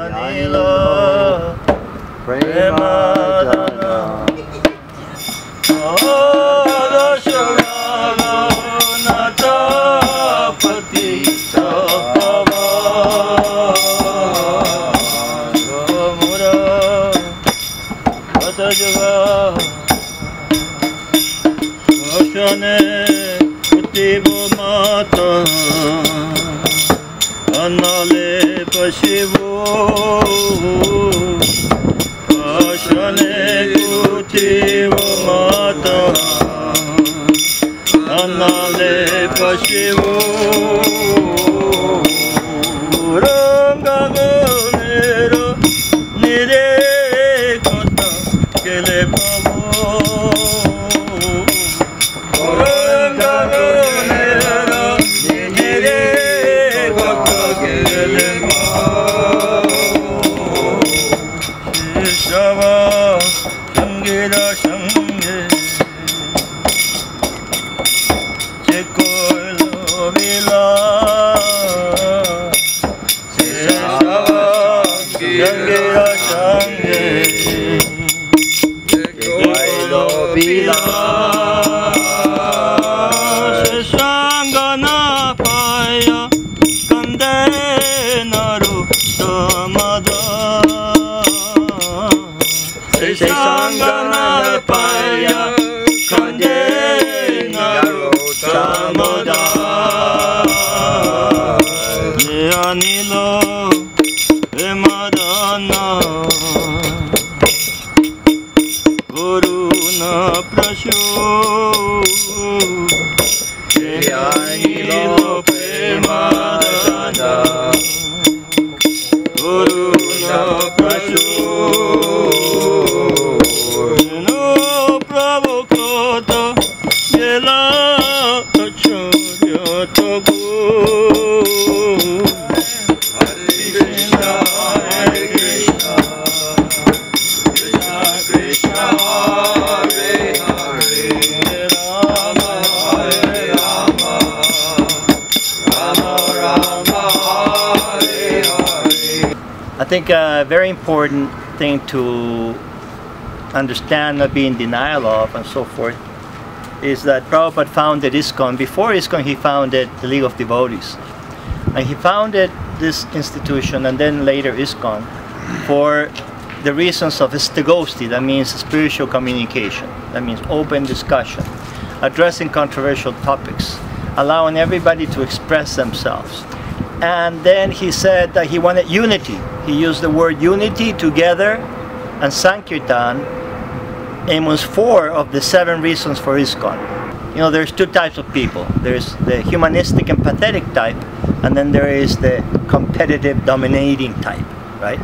Anilo Premadana Adasharanata Patita Pava Gamura Atajaga Ashane Utivo Mata Anale Pashivo Ashane Utivo Mata Anale Pashivo Ranga Gonero Nire Kota Kele Pavo Ranga Gonero Nire Kota Kele Pavo Shishava Shangira Shangye Chekoilo Vila Shishava Shangira Shangye Chekoilo Vila Shishangana Paya Kande Naru Samada Shishangana Paya Kande Naru Samada Anilo Premadana Guruna Prashu Anilo Premadana Guruna Prashu No Prabhu Kota Yela Acharya Tagu Hare Krishna Hare Krishna Krishna Krishna Hare Hare Rama Hare Rama Rama Rama Hare Hare. I think a very important thing to understand, not be in denial of, and so forth, is that Prabhupada founded ISKCON. Before ISKCON, he founded the League of Devotees. And he founded this institution and then later ISKCON for the reasons of stegosti, that means spiritual communication, that means open discussion, addressing controversial topics, allowing everybody to express themselves. And then he said that he wanted unity. He used the word unity, together, and Sankirtan, and was 4 of the 7 reasons for ISKCON. You know, there's 2 types of people. There's the humanistic and pathetic type, and then there is the competitive, dominating type, right?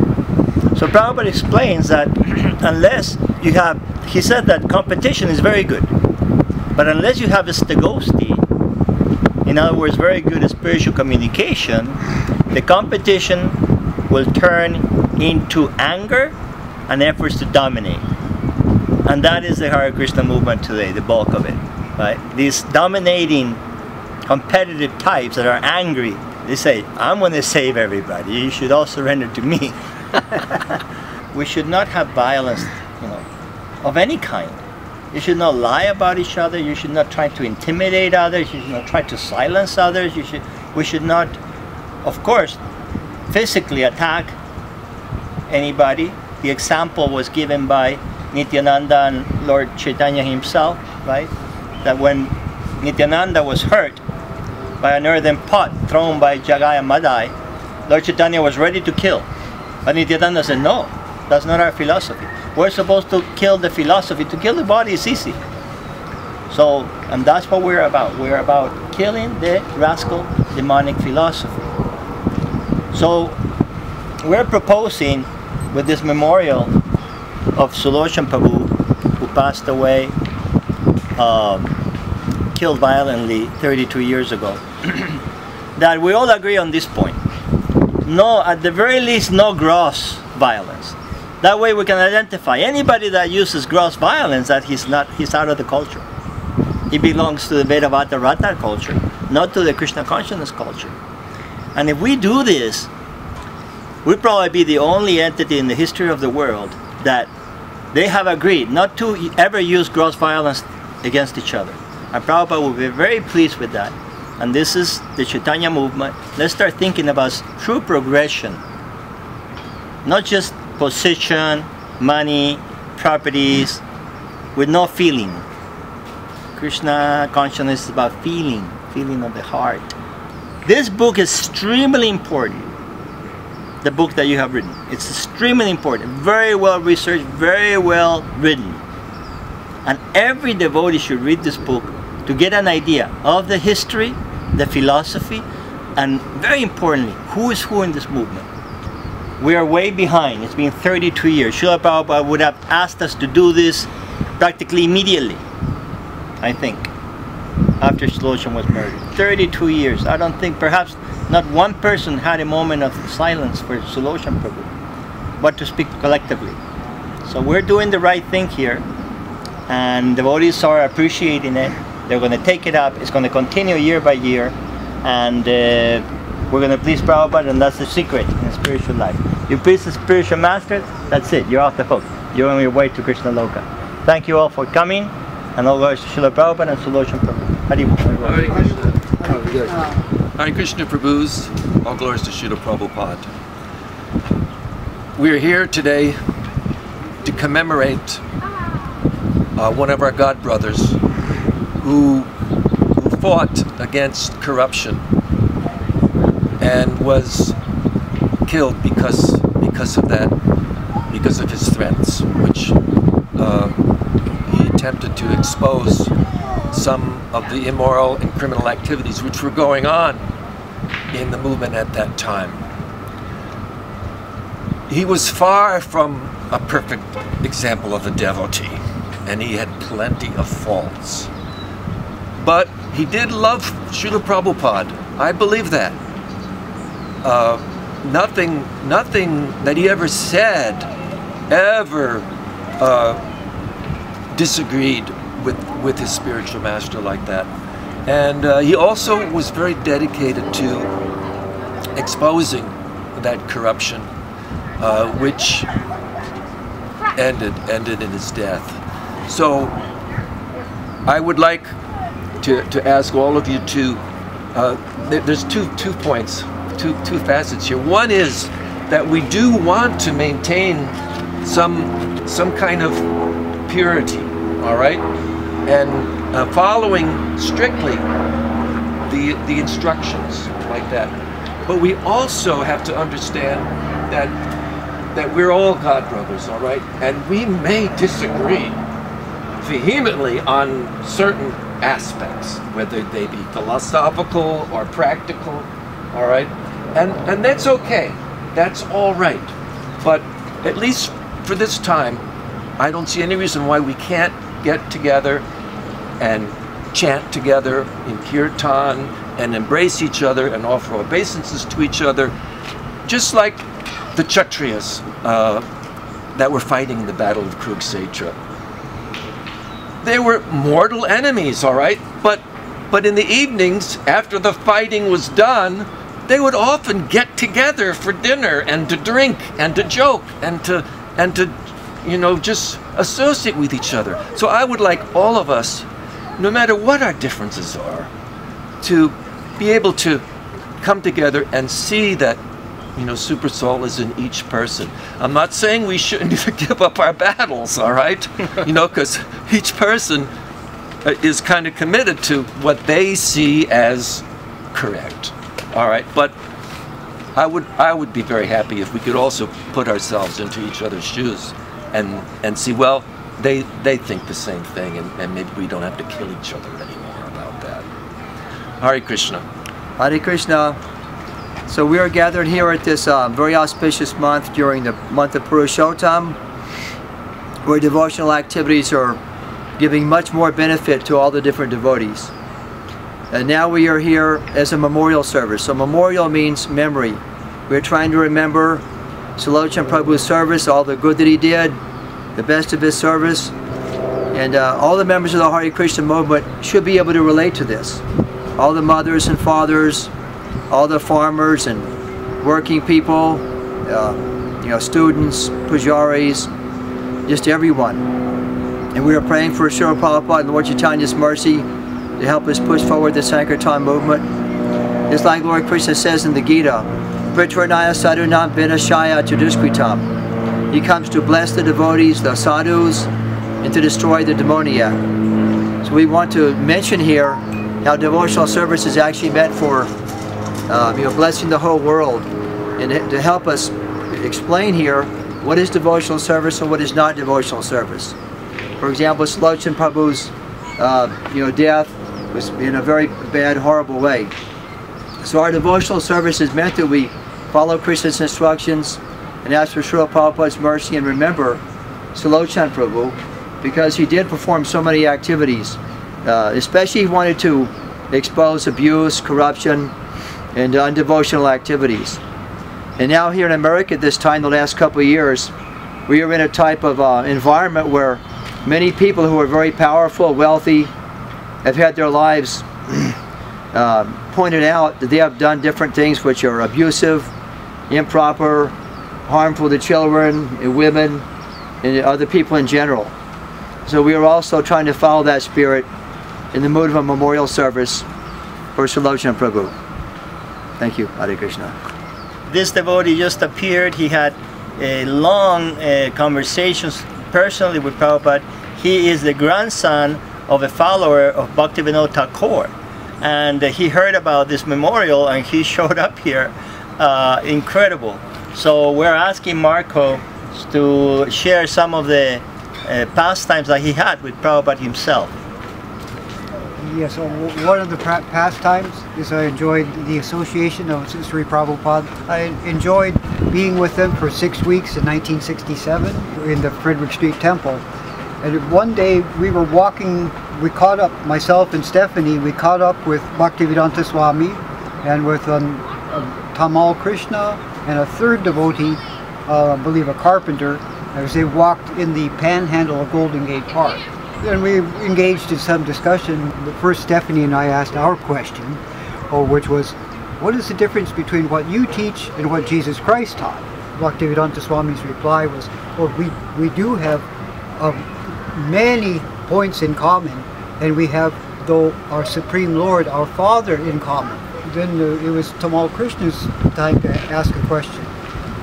So Prabhupada explains that unless you have, he said that competition is very good, but unless you have a stegosti, in other words, very good spiritual communication, the competition will turn into anger and efforts to dominate. And that is the Hare Krishna movement today, the bulk of it, right? These dominating, competitive types that are angry, they say, I'm going to save everybody, you should all surrender to me. We should not have violence, you know, of any kind. You should not lie about each other, you should not try to intimidate others, you should not try to silence others, we should not, of course, physically attack anybody. The example was given by Nityananda and Lord Chaitanya himself, right? That when Nityananda was hurt by an earthen pot thrown by Jagaya Madai, Lord Chaitanya was ready to kill. But Nityananda said, no, that's not our philosophy. We're supposed to kill the philosophy. To kill the body is easy. So, and that's what we're about. We're about killing the rascal demonic philosophy. So, we're proposing with this memorial of Sulochan Prabhu, who passed away, killed violently 32 years ago, that we all agree on this point. No, at the very least, no gross violence. That way we can identify anybody that uses gross violence, that he's out of the culture. He belongs to the Vedavata Rata culture, not to the Krishna consciousness culture. And if we do this, we'd probably be the only entity in the history of the world that they have agreed not to ever use gross violence against each other. And Prabhupada will be very pleased with that. And this is the Chaitanya movement. Let's start thinking about true progression. Not just position, money, properties, with no feeling. Krishna consciousness is about feeling of the heart. This book is extremely important. The book that you have written. It's extremely important. Very well researched, very well written. And every devotee should read this book to get an idea of the history, the philosophy, and very importantly, who is who in this movement. We are way behind. It's been 32 years. Srila Prabhupada would have asked us to do this practically immediately, I think, after Sulochan was murdered. 32 years. I don't think, perhaps not one person had a moment of silence for Sulochan Prabhu, but to speak collectively. So we're doing the right thing here, and devotees are appreciating it. They're going to take it up. It's going to continue year by year, and we're going to please Prabhupada, and that's the secret in the spiritual life. You please the spiritual master, that's it. You're off the hook. You're on your way to Krishna Loka. Thank you all for coming, and all glories to Srila Prabhupada and Sulochan Prabhu. Hare Hare Krishna Prabhus, all glories to Srila Prabhupada. We are here today to commemorate one of our god brothers who fought against corruption and was killed because of his threats, which he attempted to expose some of the immoral and criminal activities which were going on in the movement at that time. He was far from a perfect example of a devotee, and he had plenty of faults. But he did love Srila Prabhupada. I believe that. Nothing that he ever said ever disagreed with his spiritual master like that. And he also was very dedicated to exposing that corruption, which ended in his death. So I would like to ask all of you to, there's two points, two facets here. One is that we do want to maintain some kind of purity, all right, and following strictly the instructions like that. But we also have to understand that we're all God brothers, all right, and we may disagree vehemently on certain aspects, whether they be philosophical or practical, all right, and that's okay, that's all right. But at least for this time, I don't see any reason why we can't get together and chant together in kirtan and embrace each other and offer obeisances to each other, just like the Kshatriyas that were fighting in the Battle of Kurukshetra. They were mortal enemies, all right, but in the evenings, after the fighting was done, they would often get together for dinner and to drink and to joke and to you know, just associate with each other. So I would like all of us, no matter what our differences are, to be able to come together and see that, you know, Super Soul is in each person. I'm not saying we shouldn't give up our battles, all right? You know, because each person is kind of committed to what they see as correct, all right? But I would be very happy if we could also put ourselves into each other's shoes and see, well, they think the same thing, and maybe we don't have to kill each other anymore about that. Hare Krishna. Hare Krishna. So we are gathered here at this very auspicious month during the month of Purushottam, where devotional activities are giving much more benefit to all the different devotees. And now we are here as a memorial service. So memorial means memory. We're trying to remember Sulochan Prabhu's service, all the good that he did, the best of his service, and all the members of the Hare Krishna movement should be able to relate to this. All the mothers and fathers, all the farmers and working people you know, students, pujaris, just everyone. And we are praying for Srila Prabhupada and Lord Chaitanya's mercy to help us push forward the Sankirtan movement. It's like Lord Krishna says in the Gita, Pritvarnaya sadhunam vinashaya chaduskritam. He comes to bless the devotees, the sadhus, and to destroy the demoniac. So we want to mention here how devotional service is actually meant for you know, blessing the whole world, and to help us explain here what is devotional service and what is not devotional service. For example, Sulochan Prabhu's you know, death was in a very bad, horrible way. So our devotional service is meant that we follow Krishna's instructions and ask for Srila Prabhupada's mercy, and remember Sulochan Prabhu, because he did perform so many activities. Especially he wanted to expose abuse, corruption, and undevotional activities. And now here in America at this time, the last couple of years, we are in a type of environment where many people who are very powerful, wealthy, have had their lives pointed out that they have done different things which are abusive, improper, harmful to children and women and other people in general. So we are also trying to follow that spirit in the mood of a memorial service for Sulochan Prabhu. Thank you, Hare Krishna. This devotee just appeared. He had long conversations personally with Prabhupada. He is the grandson of a follower of Bhaktivinoda Thakur, and he heard about this memorial and he showed up here. Incredible. So we're asking Marco to share some of the pastimes that he had with Prabhupada himself. Yes, so one of the pastimes is I enjoyed the association of Sri Prabhupada. I enjoyed being with them for 6 weeks in 1967 in the Frederick Street Temple. And one day we were walking, we caught up, myself and Stephanie, we caught up with Bhaktivedanta Swami and with Tamal Krishna and a third devotee, I believe a carpenter, as they walked in the panhandle of Golden Gate Park. And we engaged in some discussion. First, Stephanie and I asked our question, which was, what is the difference between what you teach and what Jesus Christ taught? Bhaktivedanta Swami's reply was, well, we do have many points in common, and we have, though, our Supreme Lord, our Father, in common. Then it was Tamal Krishna's time to ask a question.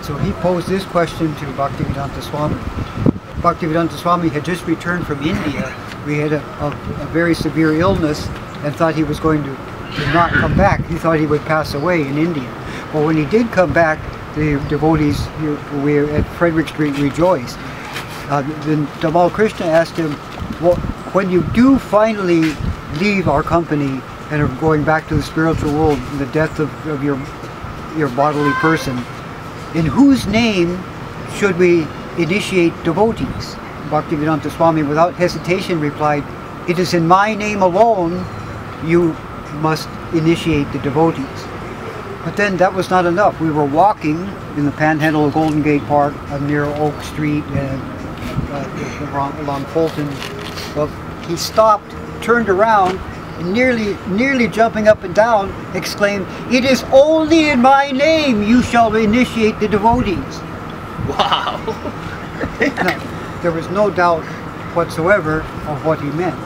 So he posed this question to Bhaktivedanta Swami. Bhaktivedanta Swami had just returned from India. We had a very severe illness and thought he was going to not come back. He thought he would pass away in India. But when he did come back, the devotees here at Frederick Street rejoiced. Then Tamal Krishna asked him, well, when you do finally leave our company and are going back to the spiritual world in the death of your bodily person, in whose name should we initiate devotees? Bhaktivedanta Swami without hesitation replied, it is in my name alone you must initiate the devotees. But then that was not enough. We were walking in the panhandle of Golden Gate Park near Oak Street and along Fulton. Well, he stopped, turned around, and nearly jumping up and down, exclaimed, it is only in my name you shall initiate the devotees. Wow! Now, there was no doubt whatsoever of what he meant.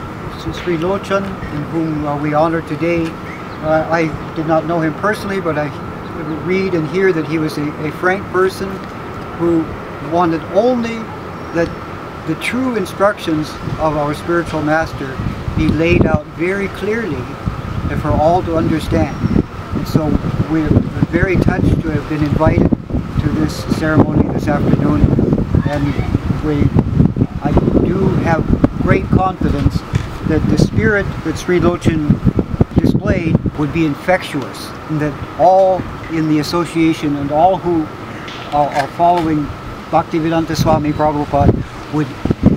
So Sri Lochan, in whom we honor today, I did not know him personally, but I read and hear that he was a frank person who wanted only that the true instructions of our spiritual master be laid out very clearly and for all to understand. And so we're very touched to have been invited to this ceremony this afternoon, and I do have great confidence that the spirit that Sri Lochan displayed would be infectious, and that all in the association and all who are following Bhaktivedanta Swami Prabhupada would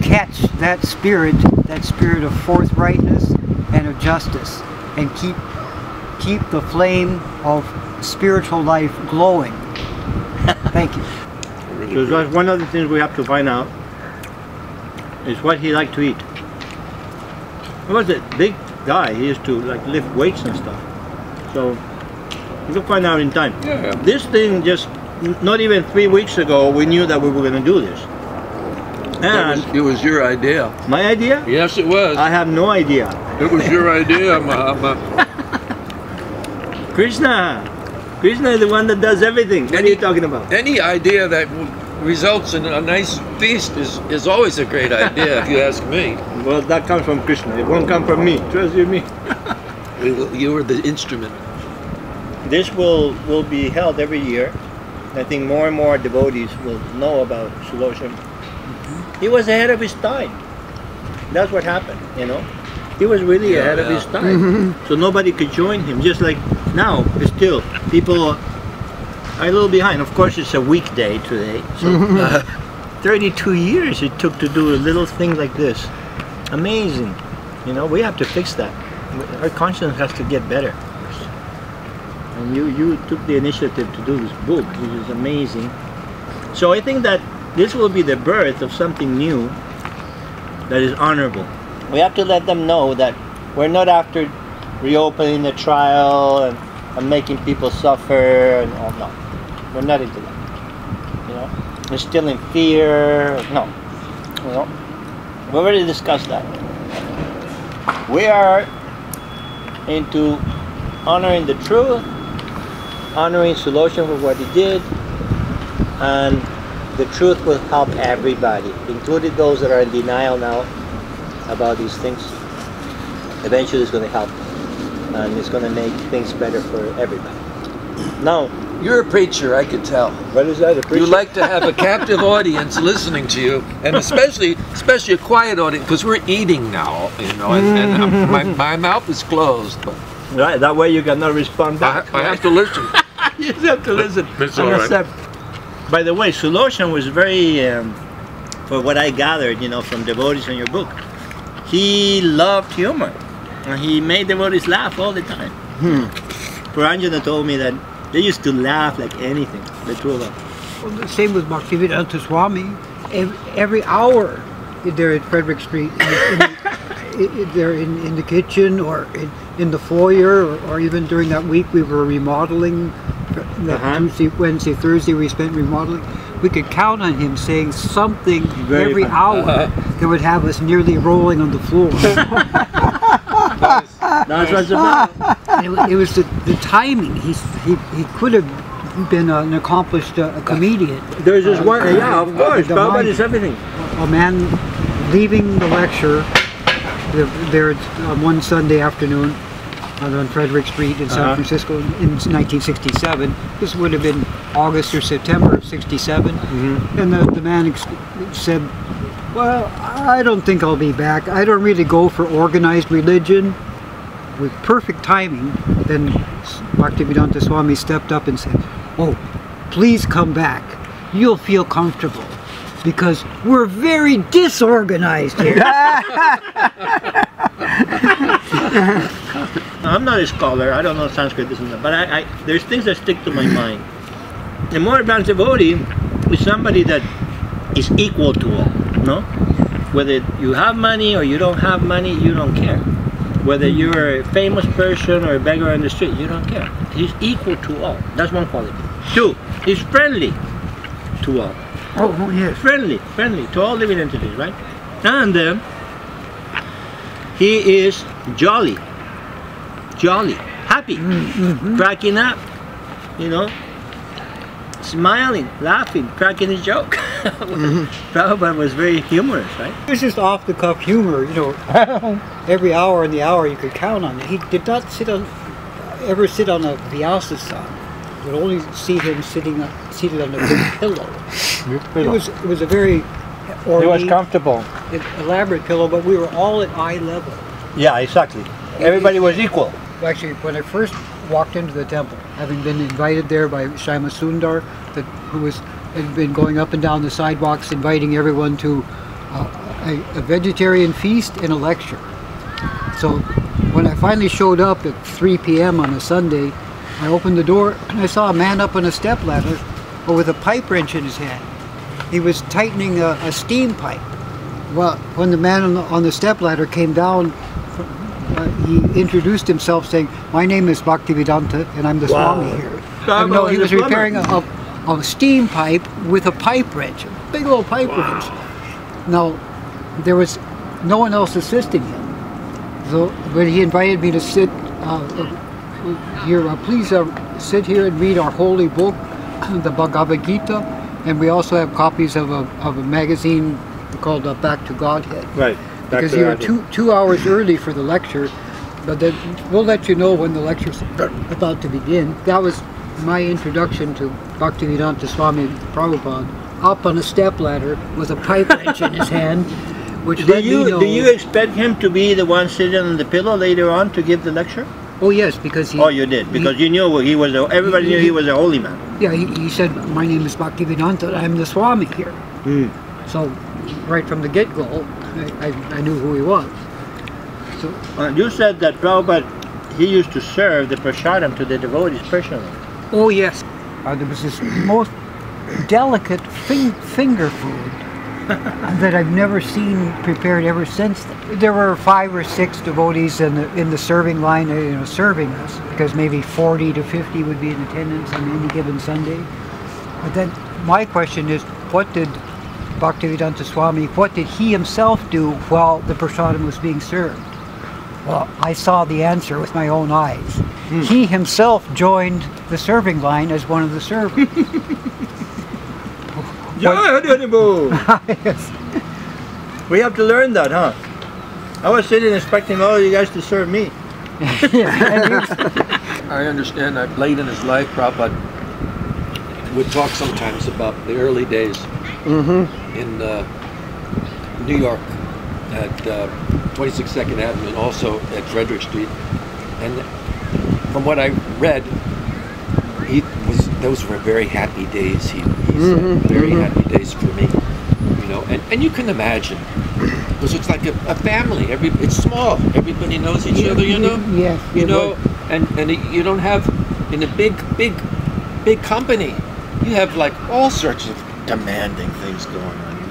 catch that spirit of forthrightness and of justice, and keep the flame of spiritual life glowing. Thank you. So that's one of the things we have to find out is what he liked to eat. He was a big guy. He used to like lift weights and stuff. So we'll find out in time. Yeah. This thing just not even 3 weeks ago, we knew that we were going to do this. And It was your idea. my idea? Yes, it was. I have no idea. It was your idea, Mahatma. Krishna is the one that does everything. What are you talking about? Any idea that results in a nice feast is always a great idea, if you ask me. Well, that comes from Krishna. It won't come from me. Trust you me. You were the instrument. This will be held every year. I think more and more devotees will know about Sulochan. He was ahead of his time. That's what happened, you know. He was really ahead of his time. So nobody could join him. Just like now, still, people are a little behind. Of course, it's a weekday today. So 32 years it took to do a little thing like this. Amazing. You know, we have to fix that. Our conscience has to get better. And you took the initiative to do this book, which is amazing. So I think that this will be the birth of something new that is honorable. We have to let them know that we're not after reopening the trial and making people suffer and all. No, we're not into that. You know, instilling fear. No, you know, we already discussed that. We are into honoring the truth, honoring Sulochan for what he did, and the truth will help everybody, including those that are in denial now about these things. Eventually it's going to help them, and it's going to make things better for everybody. Now, You're a preacher, I could tell. what is that, a preacher? You like to have a captive audience listening to you, and especially a quiet audience, because we're eating now, you know, and my mouth is closed, but Right, that way you cannot respond back. I have to listen. You just have to listen. It's And all right. accept. By the way, Sulochan was very, for what I gathered, you know, from devotees in your book, he loved humor. And he made devotees laugh all the time. Puranjana told me that they used to laugh like anything, the two of them. Well, the same with Bhaktivedanta Swami. Every hour they're at Frederick Street, they're in the kitchen or in the foyer, or even during that week we were remodeling. That Tuesday, Wednesday, Thursday we spent remodeling. We could count on him saying something Very every funny. hour that would have us nearly rolling on the floor. That's what's about. And it was the timing. He could have been an accomplished comedian. There's this one, yeah, of course, the Prabhupada mind- is everything. A man leaving the lecture there one Sunday afternoon on Frederick Street in San Francisco in 1967. This would have been August or September of 67. And the man said, well, I don't think I'll be back. I don't really go for organized religion. With perfect timing, then Bhaktivedanta Swami stepped up and said, oh, please come back. You'll feel comfortable because we're very disorganized here. I'm not a scholar, I don't know Sanskrit, this and that, but there's things that stick to my mind. A more advanced devotee is somebody that is equal to all, no? Whether you have money or you don't have money, you don't care. Whether you're a famous person or a beggar on the street, you don't care. He's equal to all. That's one quality. Two, he's friendly to all. Oh, yes. Friendly to all living entities, right? And he is jolly, happy, cracking up, you know, smiling, laughing, cracking his joke. Prabhupada was very humorous, right? It was just off-the-cuff humor, you know. Every hour in the hour you could count on it. He did not ever sit on a vyasasana. You would only see him seated on a big pillow. It was a very ornate, comfortable. elaborate pillow, but we were all at eye level. Yeah, exactly. Everybody was equal. Actually, when I first walked into the temple, having been invited there by Shama Sundar, who had been going up and down the sidewalks inviting everyone to a vegetarian feast and a lecture. So when I finally showed up at 3 p.m. on a Sunday, I opened the door and I saw a man up on a stepladder with a pipe wrench in his hand. He was tightening a steam pipe. Well, when the man on the stepladder came down, he introduced himself saying, my name is Bhaktivedanta and I'm the Swami here. No, he was repairing a steam pipe with a pipe wrench, a big old pipe wrench. Now, there was no one else assisting him. So when he invited me to sit here, please sit here and read our holy book, the Bhagavad Gita, and we also have copies of a magazine called Back to Godhead. Right. Because you were 2 hours early for the lecture, but then we'll let you know when the lecture's about to begin. That was my introduction to Bhaktivedanta Swami Prabhupada, up on a stepladder with a pipe wrench in his hand, which let me know. Do you expect him to be the one sitting on the pillow later on to give the lecture? Oh yes, because he... Oh, you did, because you knew he was, everybody knew he was a holy man. Yeah, he said, my name is Bhaktivedanta, I'm the Swami here. So, right from the get-go, I knew who he was. So, You said that Prabhupada, he used to serve the prasadam to the devotees personally. Oh yes, there was this most delicate finger food that I've never seen prepared ever since then. There were 5 or 6 devotees in the serving line, serving us, because maybe 40 to 50 would be in attendance on any given Sunday. But then my question is, what did Bhaktivedanta Swami, what did he himself do while the prasadam was being served? Well, I saw the answer with my own eyes. He himself joined the serving line as one of the servers. Yes. We have to learn that, huh? I was sitting expecting all of you guys to serve me. I understand that late in his life, Prabhupada would talk sometimes about the early days in New York at 22nd Avenue and also at Frederick Street. And from what I read, those were very happy days. He said, very happy days for me, and you can imagine, because it's like a family. It's small. Everybody knows each other, Yes. And you don't have in a big company. You have like all sorts of demanding things going on,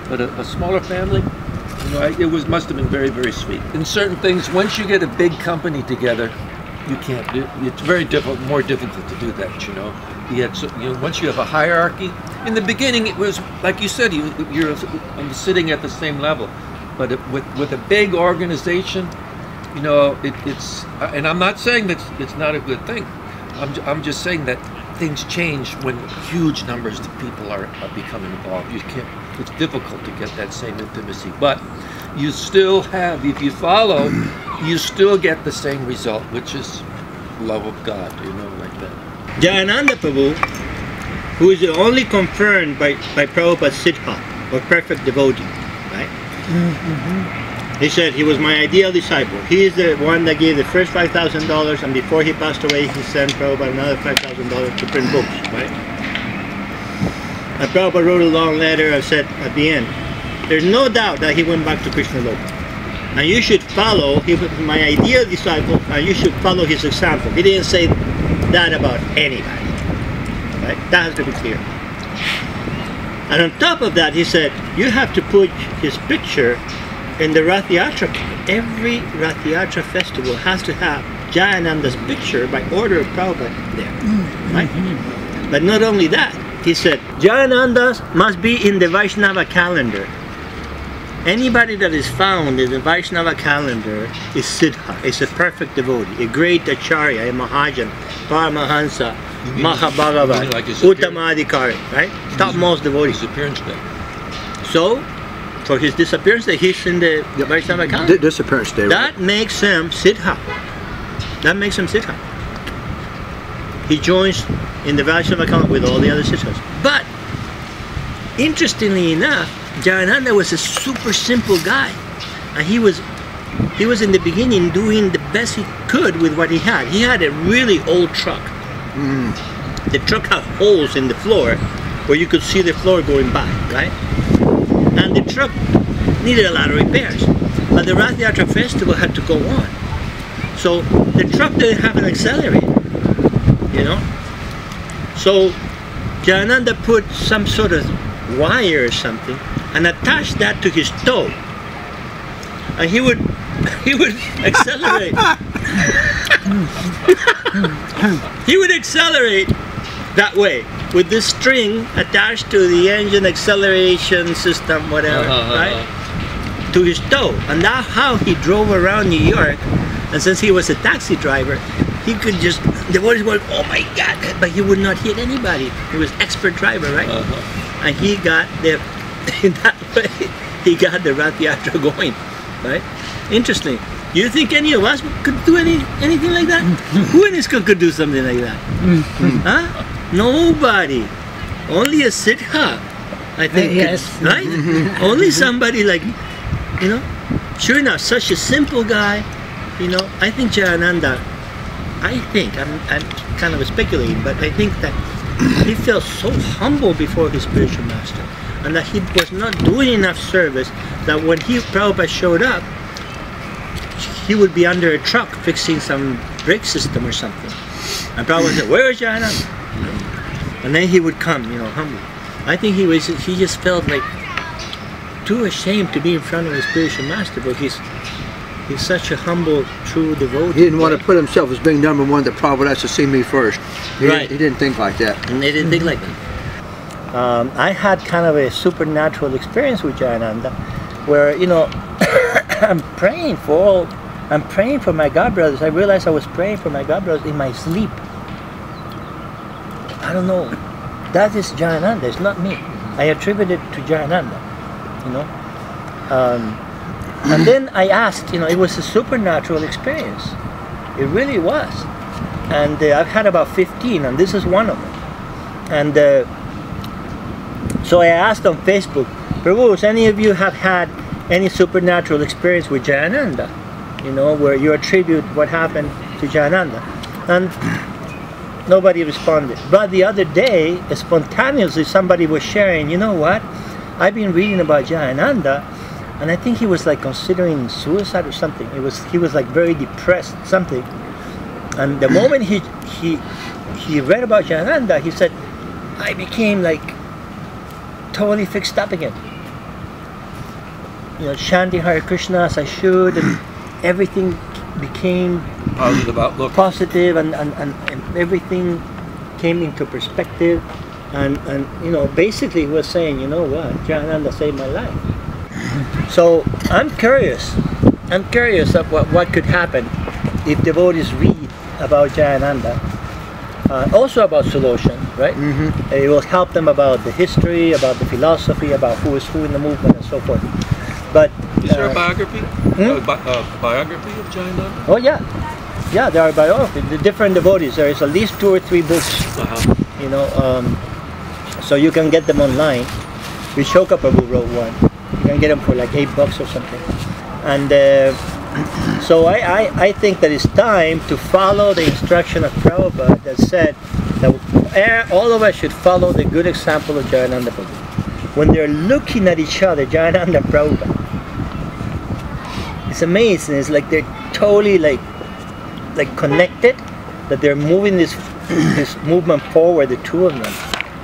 But a smaller family, it must have been very, very sweet. In certain things, once you get a big company together, you can't do. It's very more difficult to do that, once you have a hierarchy. In the beginning, it was like you said, you're sitting at the same level, but with a big organization, it's. And I'm not saying that it's not a good thing. I'm just saying that things change when huge numbers of people are becoming involved. You can't. It's difficult to get that same intimacy, but you still have, if you follow, you still get the same result, which is love of God, like that. Jayananda Prabhu, who is only confirmed by Prabhupada's Siddha, or perfect devotee, right? He said he was my ideal disciple. He is the one that gave the first $5,000, and before he passed away, he sent Prabhupada another $5,000 to print books, right? And Prabhupada wrote a long letter and said at the end, there's no doubt that he went back to Krishna Loka. And you should follow, he was my ideal disciple, and you should follow his example. He didn't say that about anybody, right? That has to be clear. And on top of that, he said, you have to put his picture in the Rath Yatra. Every Rath Yatra festival has to have Jayananda's picture by order of Prabhupada there, right? But not only that, he said, Jayananda's must be in the Vaishnava calendar. Anybody that is found in the Vaishnava calendar is Siddha, is a perfect devotee, a great Acharya, a Mahajan, Paramahansa, Mahabhagavat, like Uttamadhikari, right? Topmost devotee. His appearance day. So, for his disappearance day, he's in the Vaishnava calendar. Disappearance day, That makes him Siddha. That makes him Siddha. He joins in the Vaishnava calendar with all the other Siddhas. But, interestingly enough, Jayananda was a super simple guy, and he was in the beginning doing the best he could with what he had. He had a really old truck. The truck had holes in the floor where you could see the floor going by, right? And the truck needed a lot of repairs, but the Rath Yatra festival had to go on. So the truck didn't have an accelerator, So Jayananda put some sort of wire or something and attached that to his toe, and he would accelerate. He would accelerate that way, with this string attached to the engine acceleration system, whatever, right? To his toe. And that's how he drove around New York. And since he was a taxi driver, he could just, the boys were, oh my God, but he would not hit anybody. He was expert driver, right? And he got the, in that way, he got the Rath Yatra going, right? Interesting. You think any of us could do anything like that? Who in this could do something like that? Huh? Nobody. Only a Siddha, I think. Yes. Right? Only somebody like, you know, sure enough, such a simple guy, you know. I think Jayananda, I'm kind of speculating, but I think that he felt so humble before his spiritual master, and that he was not doing enough service, that when Prabhupada showed up, he would be under a truck fixing some brake system or something. And Prabhupada said, where is Jayananda? And then he would come, you know, humble. I think he just felt like too ashamed to be in front of his spiritual master, but he's such a humble, true devotee. He didn't want to put himself as being number one, that Prabhupada has to see me first. He didn't think like that. And they didn't think like that. I had kind of a supernatural experience with Jayananda, where, you know, I'm praying for my godbrothers. I realized I was praying for my godbrothers in my sleep. I don't know. That is Jayananda. It's not me. I attribute it to Jayananda, you know. And then I asked, you know, it was a supernatural experience. It really was. And I've had about 15, and this is one of them. And so I asked on Facebook, Prabhu, any of you have had any supernatural experience with Jayananda? You know, where you attribute what happened to Jayananda. And nobody responded. But the other day, spontaneously, somebody was sharing, you know what? I've been reading about Jayananda, and I think he was like considering suicide or something. He was like very depressed, something. And the moment he read about Jayananda, he said, I became like totally fixed up again. You know, chanting Hare Krishna as I should, and everything became positive, and everything came into perspective, and you know, basically he was saying, you know what, Jayananda saved my life. So I'm curious of what could happen if devotees read about Jayananda, also about Sulochan, right? It will help them about the history, about the philosophy, about who is who in the movement, and so forth. But is there a biography? Biography of Jayananda? Oh yeah, yeah. There are biographies. The different devotees. There is at least 2 or 3 books. You know, so you can get them online. Hrishikesh Prabhu wrote one. You can get them for like $8 or something. And so I think that it's time to follow the instruction of Prabhupada that said that all of us should follow the good example of Jayananda Prabhu. When they're looking at each other, Jayananda and Prabhupada, it's amazing. It's like they're totally like connected, that they're moving this movement forward, the two of them.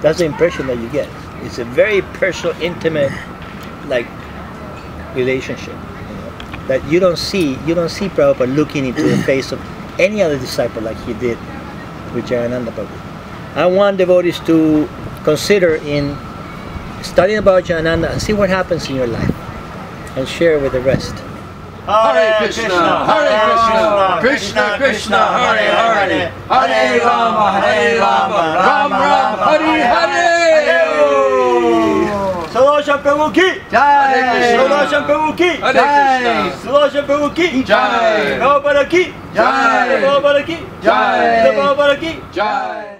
That's the impression that you get. It's a very personal, intimate, like, relationship. You know, that you don't see Prabhupada looking into the face of any other disciple like he did with Jayananda Prabhu. I want devotees to consider in studying about Jayananda and see what happens in your life, and share with the rest. Hare Krishna, Hare Krishna, Krishna Krishna, Hare Hare, Hare Rama, Ram Ram, Hare Hare. Sulochan Prabhu ki Jai! Sulochan Prabhu ki Jai! Sulochan Prabhu ki Jai! Prabhupada ki Jai! Prabhupada ki Jai! Prabhupada ki Jai!